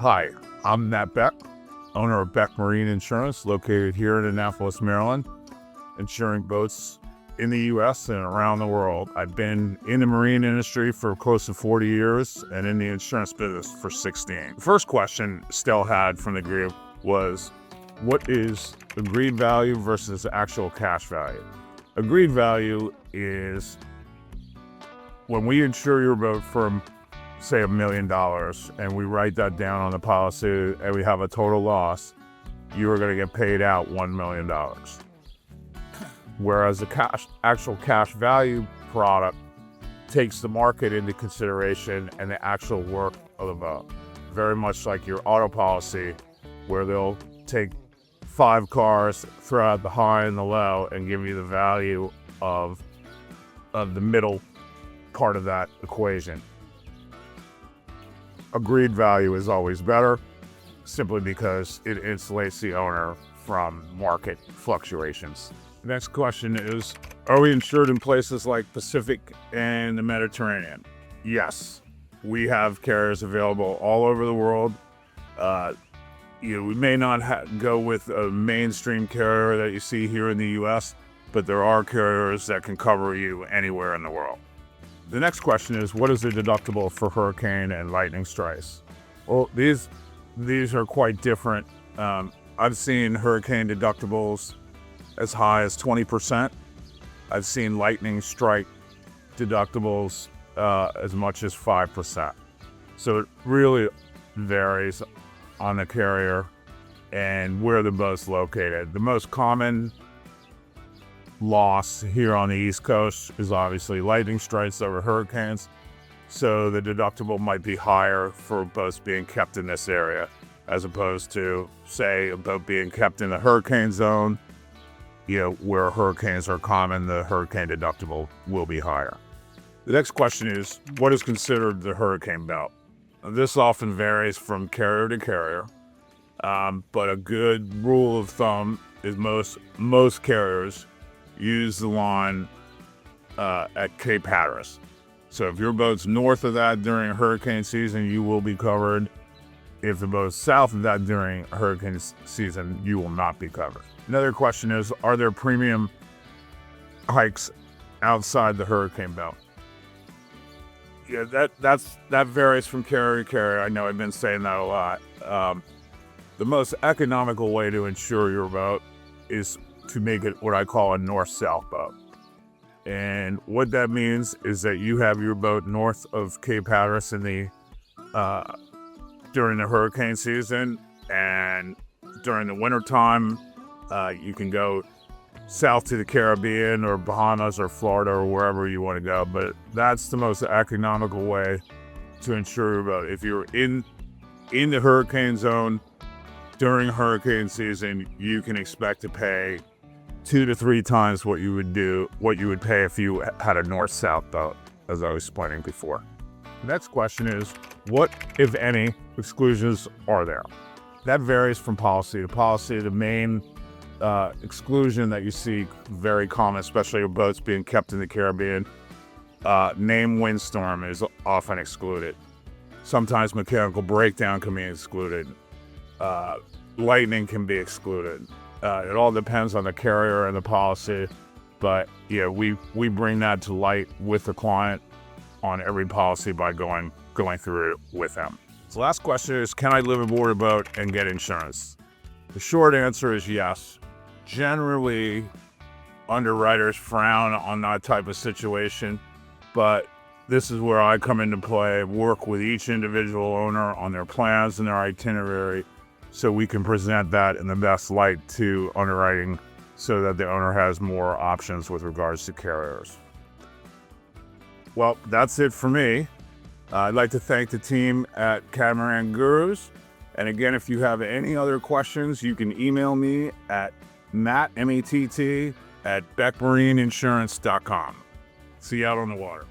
Hi, I'm Matt Beck, owner of Beck Marine Insurance, located here in Annapolis, Maryland, insuring boats in the U.S. and around the world. I've been in the marine industry for close to 40 years and in the insurance business for 16. The first question Stell had from the group was, what is agreed value versus actual cash value? Agreed value is when we insure your boat for, say, $1 million, and we write that down on the policy and we have a total loss, you are going to get paid out $1 million. Whereas the actual cash value product takes the market into consideration and the actual work of the boat. Very much like your auto policy, where they'll take 5 cars, throw out the high and the low, and give you the value of the middle part of that equation. Agreed value is always better, simply because it insulates the owner from market fluctuations. The next question is, are we insured in places like Pacific and the Mediterranean? Yes, we have carriers available all over the world. We may not go with a mainstream carrier that you see here in the U.S., but there are carriers that can cover you anywhere in the world. The next question is, what is the deductible for hurricane and lightning strikes? Well, these are quite different. I've seen hurricane deductibles as high as 20%. I've seen lightning strike deductibles as much as 5%. So it really varies on the carrier and where the boat's located. The most common loss here on the East Coast is obviously lightning strikes over hurricanes. So the deductible might be higher for boats being kept in this area, as opposed to, say, a boat being kept in the hurricane zone. Where hurricanes are common, the hurricane deductible will be higher. The next question is, what is considered the hurricane belt? This often varies from carrier to carrier, but a good rule of thumb is most carriers use the line at Cape Hatteras. So if your boat's north of that during hurricane season, you will be covered. If the boat's south of that during hurricane season, you will not be covered. Another question is, are there premium hikes outside the hurricane belt? Yeah, that varies from carrier to carrier. I know I've been saying that a lot. The most economical way to insure your boat is to make it what I call a north-south boat. And what that means is that you have your boat north of Cape Hatteras during the hurricane season, and during the wintertime, you can go south to the Caribbean or Bahamas or Florida or wherever you want to go. But that's the most economical way to insure your boat. If you're in the hurricane zone during hurricane season, you can expect to pay 2 to 3 times what you would pay if you had a north-south boat, as I was explaining before. The next question is, what, if any, exclusions are there? That varies from policy to policy. The main exclusion that you see very common, especially with boats being kept in the Caribbean, named windstorm is often excluded. Sometimes mechanical breakdown can be excluded. Lightning can be excluded. It all depends on the carrier and the policy, but we bring that to light with the client on every policy by going through it with them. So last question is, can I live aboard a boat and get insurance? The short answer is yes. Generally, underwriters frown on that type of situation, but this is where I come into play, work with each individual owner on their plans and their itinerary, so we can present that in the best light to underwriting so that the owner has more options with regards to carriers. Well, that's it for me. I'd like to thank the team at Catamaran Gurus. And again, if you have any other questions, you can email me at matt, M-E-T-T, @beckmarineinsurance.com. See you out on the water.